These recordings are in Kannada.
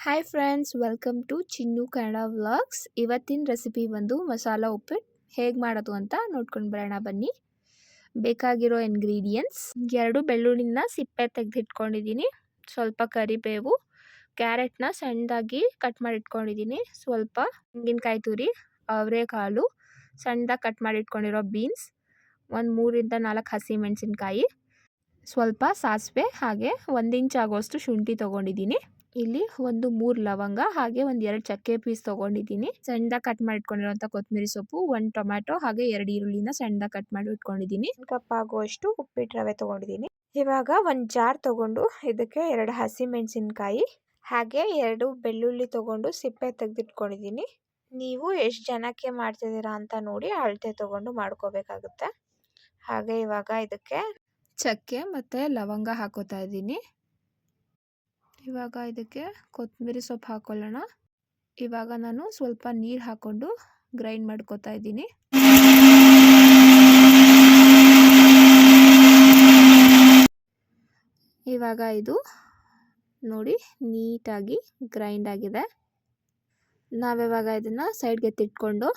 Hi friends, welcome to Chinnu Kannada vlogs. ಇವತ್ತಿನ ರೆಸಿಪಿ ಬಂದು ಮಸಾಲ ಉಪ್ಪಿಟ್ಟು ಹೇಗೆ ಮಾಡೋದು ಅಂತ ನೋಡ್ಕೊಂಡು ಬರೋಣ ಬನ್ನಿ. ಬೇಕಾಗಿರೋ ಇಂಗ್ರೀಡಿಯೆಂಟ್ಸ್: 2 ಬೆಳ್ಳುಳ್ಳಿನ ಸಿಪ್ಪೆ ತೆಗೆದಿಟ್ಕೊಂಡಿದ್ದೀನಿ, ಸ್ವಲ್ಪ ಕರಿಬೇವು, ಕ್ಯಾರೆಟ್ನ ಸಣ್ಣದಾಗಿ ಕಟ್ ಮಾಡಿ ಇಟ್ಕೊಂಡಿದ್ದೀನಿ, ಸ್ವಲ್ಪ ತೆಂಗಿನಕಾಯಿ ತುರಿ, ಅವರೆಕಾಳು, ಸಣ್ಣದಾಗಿ ಕಟ್ ಮಾಡಿ ಇಟ್ಕೊಂಡಿರೋ ಬೀನ್ಸ್, ಒಂದು 3ರಿಂದ 4 ಹಸಿಮೆಣಸಿನ್ಕಾಯಿ, ಸ್ವಲ್ಪ ಸಾಸಿವೆ, ಹಾಗೆ 1 ಇಂಚ್ ಆಗೋಷ್ಟು ಶುಂಠಿ ತೊಗೊಂಡಿದ್ದೀನಿ. ಇಲ್ಲಿ ಒಂದು 3 ಲವಂಗ, ಹಾಗೆ ಒಂದು 2 ಚಕ್ಕೆ ಪೀಸ್ ತೊಗೊಂಡಿದ್ದೀನಿ. ಸಣ್ಣದಾಗಿ ಕಟ್ ಮಾಡಿ ಇಟ್ಕೊಂಡಿರೋಂಥ ಕೊತ್ತಂಬರಿ ಸೊಪ್ಪು, 1 ಟೊಮ್ಯಾಟೊ, ಹಾಗೆ 2 ಈರುಳ್ಳಿನ ಸಣ್ಣದಾಗಿ ಕಟ್ ಮಾಡಿ ಇಟ್ಕೊಂಡಿದ್ದೀನಿ. 1 ಕಪ್ ಆಗುವಷ್ಟು ಉಪ್ಪಿಟ್ಟು ರವೆ ತೊಗೊಂಡಿದ್ದೀನಿ. ಇವಾಗ ಒಂದು ಜಾರ್ ತೊಗೊಂಡು ಇದಕ್ಕೆ 2 ಹಸಿಮೆಣಸಿನ್ಕಾಯಿ ಹಾಗೆ 2 ಬೆಳ್ಳುಳ್ಳಿ ತೊಗೊಂಡು ಸಿಪ್ಪೆ ತೆಗೆದಿಟ್ಕೊಂಡಿದ್ದೀನಿ. ನೀವು ಎಷ್ಟು ಜನಕ್ಕೆ ಮಾಡ್ತಿದ್ದೀರಾ ಅಂತ ನೋಡಿ ಅಳತೆ ತೊಗೊಂಡು ಮಾಡ್ಕೋಬೇಕಾಗುತ್ತೆ. ಹಾಗೆ ಇವಾಗ ಇದಕ್ಕೆ ಚಕ್ಕೆ ಮತ್ತು ಲವಂಗ ಹಾಕೋತಾ ಇದ್ದೀನಿ. ಇವಾಗ ಇದಕ್ಕೆ ಕೊತ್ತಂಬರಿ ಸೊಪ್ಪು ಹಾಕೊಳ್ಳೋಣ. ಇವಾಗ ನಾನು ಸ್ವಲ್ಪ ನೀರು ಹಾಕ್ಕೊಂಡು ಗ್ರೈಂಡ್ ಮಾಡ್ಕೋತಾ ಇದ್ದೀನಿ. ಇವಾಗ ಇದು ನೋಡಿ ನೀಟಾಗಿ ಗ್ರೈಂಡ್ ಆಗಿದೆ. ನಾವಿವಾಗ ಇದನ್ನು ಸೈಡ್ಗೆ ಎತ್ತಿಟ್ಕೊಂಡು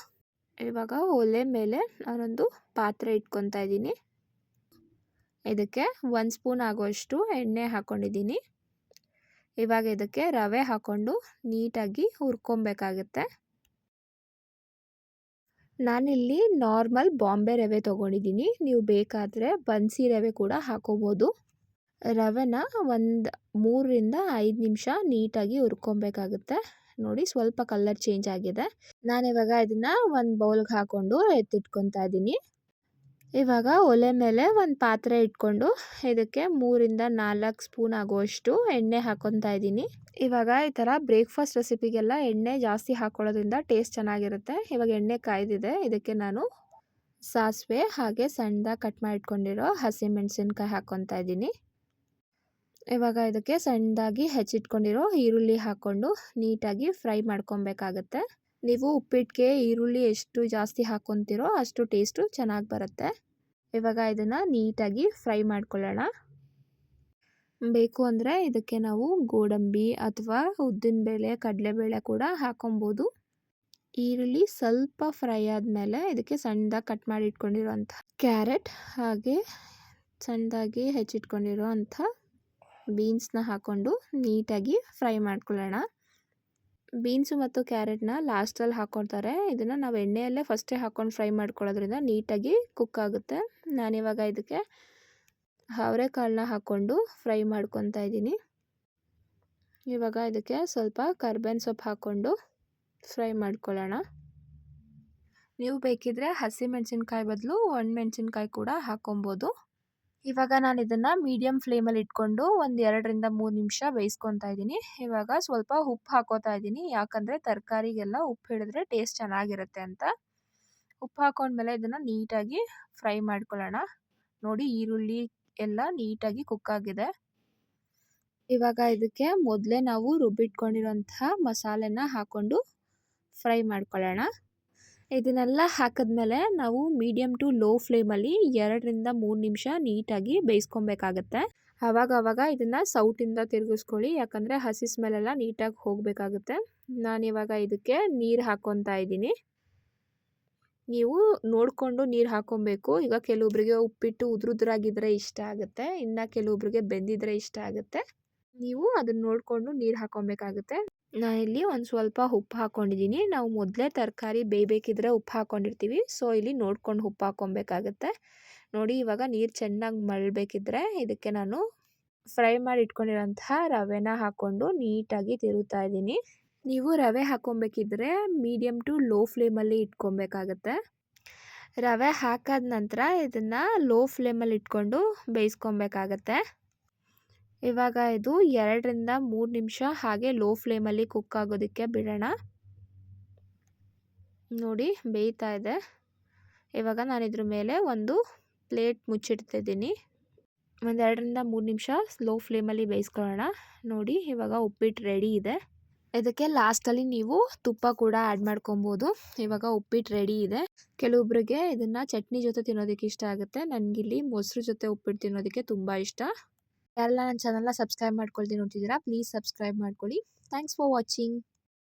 ಇವಾಗ ಒಲೆ ಮೇಲೆ ನಾನೊಂದು ಪಾತ್ರೆ ಇಟ್ಕೊತಾ ಇದ್ದೀನಿ. ಇದಕ್ಕೆ 1 ಸ್ಪೂನ್ ಆಗೋಷ್ಟು ಎಣ್ಣೆ ಹಾಕ್ಕೊಂಡಿದ್ದೀನಿ. ಇವಾಗ ಇದಕ್ಕೆ ರವೆ ಹಾಕ್ಕೊಂಡು ನೀಟಾಗಿ ಹುರ್ಕೊಬೇಕಾಗುತ್ತೆ. ನಾನಿಲ್ಲಿ ನಾರ್ಮಲ್ ಬಾಂಬೆ ರವೆ ತೊಗೊಂಡಿದ್ದೀನಿ. ನೀವು ಬೇಕಾದರೆ ಬನ್ಸಿ ರವೆ ಕೂಡ ಹಾಕೋಬೋದು. ರವೆನ ಒಂದು 3ರಿಂದ 5 ನಿಮಿಷ ನೀಟಾಗಿ ಹುರ್ಕೊಬೇಕಾಗುತ್ತೆ. ನೋಡಿ ಸ್ವಲ್ಪ ಕಲರ್ ಚೇಂಜ್ ಆಗಿದೆ. ನಾನಿವಾಗ ಇದನ್ನು ಒಂದು ಬೌಲ್ಗೆ ಹಾಕ್ಕೊಂಡು ಎತ್ತಿಟ್ಕೊತಾ ಇದ್ದೀನಿ. ಇವಾಗ ಒಲೆ ಮೇಲೆ ಒಂದು ಪಾತ್ರೆ ಇಟ್ಕೊಂಡು ಇದಕ್ಕೆ 3ರಿಂದ 4 ಸ್ಪೂನ್ ಆಗುವಷ್ಟು ಎಣ್ಣೆ ಹಾಕ್ಕೊತಾ ಇದ್ದೀನಿ. ಇವಾಗ ಈ ಥರ ಬ್ರೇಕ್ಫಾಸ್ಟ್ ರೆಸಿಪಿಗೆಲ್ಲ ಎಣ್ಣೆ ಜಾಸ್ತಿ ಹಾಕ್ಕೊಳ್ಳೋದ್ರಿಂದ ಟೇಸ್ಟ್ ಚೆನ್ನಾಗಿರುತ್ತೆ. ಇವಾಗ ಎಣ್ಣೆ ಕಾಯ್ದಿದೆ. ಇದಕ್ಕೆ ನಾನು ಸಾಸಿವೆ ಹಾಗೆ ಸಣ್ಣದಾಗಿ ಕಟ್ ಮಾಡಿ ಇಟ್ಕೊಂಡಿರೋ ಹಸಿಮೆಣಸಿನ್ಕಾಯಿ ಹಾಕ್ಕೊತಾ ಇದ್ದೀನಿ. ಇವಾಗ ಇದಕ್ಕೆ ಸಣ್ಣದಾಗಿ ಹೆಚ್ಚಿಟ್ಕೊಂಡಿರೋ ಈರುಳ್ಳಿ ಹಾಕ್ಕೊಂಡು ನೀಟಾಗಿ ಫ್ರೈ ಮಾಡ್ಕೊಬೇಕಾಗತ್ತೆ. ನೀವು ಉಪ್ಪಿಟ್ಟಿಗೆ ಈರುಳ್ಳಿ ಎಷ್ಟು ಜಾಸ್ತಿ ಹಾಕ್ಕೊತೀರೋ ಅಷ್ಟು ಟೇಸ್ಟು ಚೆನ್ನಾಗಿ ಬರುತ್ತೆ. ಇವಾಗ ಇದನ್ನು ನೀಟಾಗಿ ಫ್ರೈ ಮಾಡ್ಕೊಳ್ಳೋಣ. ಬೇಕು ಅಂದರೆ ಇದಕ್ಕೆ ನಾವು ಗೋಡಂಬಿ ಅಥವಾ ಉದ್ದಿನಬೇಳೆ, ಕಡಲೆಬೇಳೆ ಕೂಡ ಹಾಕೊಬೋದು. ಈರುಳ್ಳಿ ಸ್ವಲ್ಪ ಫ್ರೈ ಆದಮೇಲೆ ಇದಕ್ಕೆ ಸಣ್ಣದಾಗಿ ಕಟ್ ಮಾಡಿ ಇಟ್ಕೊಂಡಿರೋಂಥ ಕ್ಯಾರೆಟ್ ಹಾಗೆ ಸಣ್ಣದಾಗಿ ಹೆಚ್ಚಿಟ್ಕೊಂಡಿರೋಂಥ ಬೀನ್ಸ್ನ ಹಾಕ್ಕೊಂಡು ನೀಟಾಗಿ ಫ್ರೈ ಮಾಡ್ಕೊಳ್ಳೋಣ. ಬೀನ್ಸು ಮತ್ತು ಕ್ಯಾರೆಟ್ನ ಲಾಸ್ಟಲ್ಲಿ ಹಾಕ್ಕೊಳ್ತಾರೆ. ಇದನ್ನು ನಾವು ಎಣ್ಣೆಯಲ್ಲೇ ಫಸ್ಟೇ ಹಾಕ್ಕೊಂಡು ಫ್ರೈ ಮಾಡ್ಕೊಳ್ಳೋದ್ರಿಂದ ನೀಟಾಗಿ ಕುಕ್ ಆಗುತ್ತೆ. ನಾನಿವಾಗ ಇದಕ್ಕೆ ಅವರೆಕಾಳನ್ನ ಹಾಕ್ಕೊಂಡು ಫ್ರೈ ಮಾಡ್ಕೊತಾ ಇದ್ದೀನಿ. ಇವಾಗ ಇದಕ್ಕೆ ಸ್ವಲ್ಪ ಕರ್ಬೇವಿನ ಸೊಪ್ಪು ಹಾಕ್ಕೊಂಡು ಫ್ರೈ ಮಾಡ್ಕೊಳ್ಳೋಣ. ನೀವು ಬೇಕಿದ್ರೆ ಹಸಿಮೆಣಸಿನ್ಕಾಯಿ ಬದಲು ಒಣಮೆಣಸಿನ್ಕಾಯಿ ಕೂಡ ಹಾಕ್ಕೊಬೋದು. ಇವಾಗ ನಾನು ಇದನ್ನು ಮೀಡಿಯಮ್ ಫ್ಲೇಮಲ್ಲಿ ಇಟ್ಕೊಂಡು ಒಂದು 2ರಿಂದ 3 ನಿಮಿಷ ಬೇಯಿಸ್ಕೊತಾ ಇದ್ದೀನಿ. ಇವಾಗ ಸ್ವಲ್ಪ ಉಪ್ಪು ಹಾಕೋತಾ ಇದ್ದೀನಿ, ಯಾಕಂದರೆ ತರಕಾರಿಗೆಲ್ಲ ಉಪ್ಪು ಹಿಡಿದ್ರೆ ಟೇಸ್ಟ್ ಚೆನ್ನಾಗಿರುತ್ತೆ ಅಂತ. ಉಪ್ಪು ಹಾಕೊಂಡ್ಮೇಲೆ ಇದನ್ನು ನೀಟಾಗಿ ಫ್ರೈ ಮಾಡ್ಕೊಳ್ಳೋಣ. ನೋಡಿ ಈರುಳ್ಳಿ ಎಲ್ಲ ನೀಟಾಗಿ ಕುಕ್ ಆಗಿದೆ. ಇವಾಗ ಇದಕ್ಕೆ ಮೊದಲೇ ನಾವು ರುಬ್ಬಿಟ್ಕೊಂಡಿರೋಂತಹ ಮಸಾಲೆನ ಹಾಕ್ಕೊಂಡು ಫ್ರೈ ಮಾಡ್ಕೊಳ್ಳೋಣ. ಇದನ್ನೆಲ್ಲ ಹಾಕಿದ್ಮೇಲೆ ನಾವು ಮೀಡಿಯಮ್ ಟು ಲೋ ಫ್ಲೇಮಲ್ಲಿ 2ರಿಂದ 3 ನಿಮಿಷ ನೀಟಾಗಿ ಬೇಯಿಸ್ಕೊಬೇಕಾಗತ್ತೆ. ಆವಾಗ ಇದನ್ನು ಸೌಟಿಂದ ತಿರುಗಿಸ್ಕೊಳ್ಳಿ, ಯಾಕಂದರೆ ಹಸಿ ಸ್ಮೆಲ್ಲೆಲ್ಲ ನೀಟಾಗಿ ಹೋಗಬೇಕಾಗುತ್ತೆ. ನಾನಿವಾಗ ಇದಕ್ಕೆ ನೀರು ಹಾಕ್ಕೊತಾ ಇದ್ದೀನಿ. ನೀವು ನೋಡಿಕೊಂಡು ನೀರು ಹಾಕ್ಕೊಬೇಕು. ಈಗ ಕೆಲವೊಬ್ಬರಿಗೆ ಉಪ್ಪಿಟ್ಟು ಉದುರುದ್ರಾಗಿದ್ದರೆ ಇಷ್ಟ ಆಗುತ್ತೆ, ಇನ್ನು ಕೆಲವೊಬ್ಬರಿಗೆ ಬೆಂದಿದ್ರೆ ಇಷ್ಟ ಆಗುತ್ತೆ. ನೀವು ಅದನ್ನು ನೋಡಿಕೊಂಡು ನೀರು ಹಾಕ್ಕೊಬೇಕಾಗುತ್ತೆ. ನಾನಿಲ್ಲಿ ಒಂದು ಸ್ವಲ್ಪ ಉಪ್ಪು ಹಾಕ್ಕೊಂಡಿದ್ದೀನಿ. ನಾವು ಮೊದಲೇ ತರಕಾರಿ ಬೇಯಬೇಕಿದ್ರೆ ಉಪ್ಪು ಹಾಕ್ಕೊಂಡಿರ್ತೀವಿ, ಸೊ ಇಲ್ಲಿ ನೋಡ್ಕೊಂಡು ಉಪ್ಪು ಹಾಕ್ಕೊಬೇಕಾಗತ್ತೆ. ನೋಡಿ ಇವಾಗ ನೀರು ಚೆನ್ನಾಗಿ ಮಳ್ಳಬೇಕಿದ್ರೆ ಇದಕ್ಕೆ ನಾನು ಫ್ರೈ ಮಾಡಿ ಇಟ್ಕೊಂಡಿರೋಂತಹ ರವೆನ ಹಾಕ್ಕೊಂಡು ನೀಟಾಗಿ ತಿರುಗ್ತಾ ಇದ್ದೀನಿ. ನೀವು ರವೆ ಹಾಕ್ಕೊಬೇಕಿದ್ರೆ ಮೀಡಿಯಮ್ ಟು ಲೋ ಫ್ಲೇಮಲ್ಲಿ ಇಟ್ಕೊಬೇಕಾಗತ್ತೆ. ರವೆ ಹಾಕಾದ ನಂತರ ಇದನ್ನು ಲೋ ಫ್ಲೇಮಲ್ಲಿ ಇಟ್ಕೊಂಡು ಬೇಯಿಸ್ಕೊಬೇಕಾಗತ್ತೆ. ಇವಾಗ ಇದು 2ರಿಂದ 3 ನಿಮಿಷ ಹಾಗೆ ಲೋ ಫ್ಲೇಮಲ್ಲಿ ಕುಕ್ ಆಗೋದಕ್ಕೆ ಬಿಡೋಣ. ನೋಡಿ ಬೇಯ್ತಾ ಇದೆ. ಇವಾಗ ನಾನು ಇದ್ರ ಮೇಲೆ ಒಂದು ಪ್ಲೇಟ್ ಮುಚ್ಚಿಡ್ತಿದ್ದೀನಿ. ಒಂದು 2ರಿಂದ 3 ನಿಮಿಷ ಲೋ ಫ್ಲೇಮಲ್ಲಿ ಬೇಯಿಸ್ಕೊಳ್ಳೋಣ. ನೋಡಿ ಇವಾಗ ಉಪ್ಪಿಟ್ಟು ರೆಡಿ ಇದೆ. ಇದಕ್ಕೆ ಲಾಸ್ಟಲ್ಲಿ ನೀವು ತುಪ್ಪ ಕೂಡ ಆ್ಯಡ್ ಮಾಡ್ಕೊಬೋದು. ಇವಾಗ ಉಪ್ಪಿಟ್ಟು ರೆಡಿ ಇದೆ. ಕೆಲವೊಬ್ಬರಿಗೆ ಇದನ್ನು ಚಟ್ನಿ ಜೊತೆ ತಿನ್ನೋದಕ್ಕೆ ಇಷ್ಟ ಆಗುತ್ತೆ. ನನಗಿಲ್ಲಿ ಮೊಸರು ಜೊತೆ ಉಪ್ಪಿಟ್ಟು ತಿನ್ನೋದಕ್ಕೆ ತುಂಬ ಇಷ್ಟ. ಯಾರೆಲ್ಲ ನನ್ನ ಚಾನಲ್‌ನ ಸಬ್ಸ್ಕ್ರೈಬ್ ಮಾಡ್ಕೊಳ್ದೆ ನೋಡ್ತಿದ್ದೀರಾ ಪ್ಲೀಸ್ ಸಬ್ಸ್ಕ್ರೈಬ್ ಮಾಡ್ಕೊಳ್ಳಿ. Thanks for watching.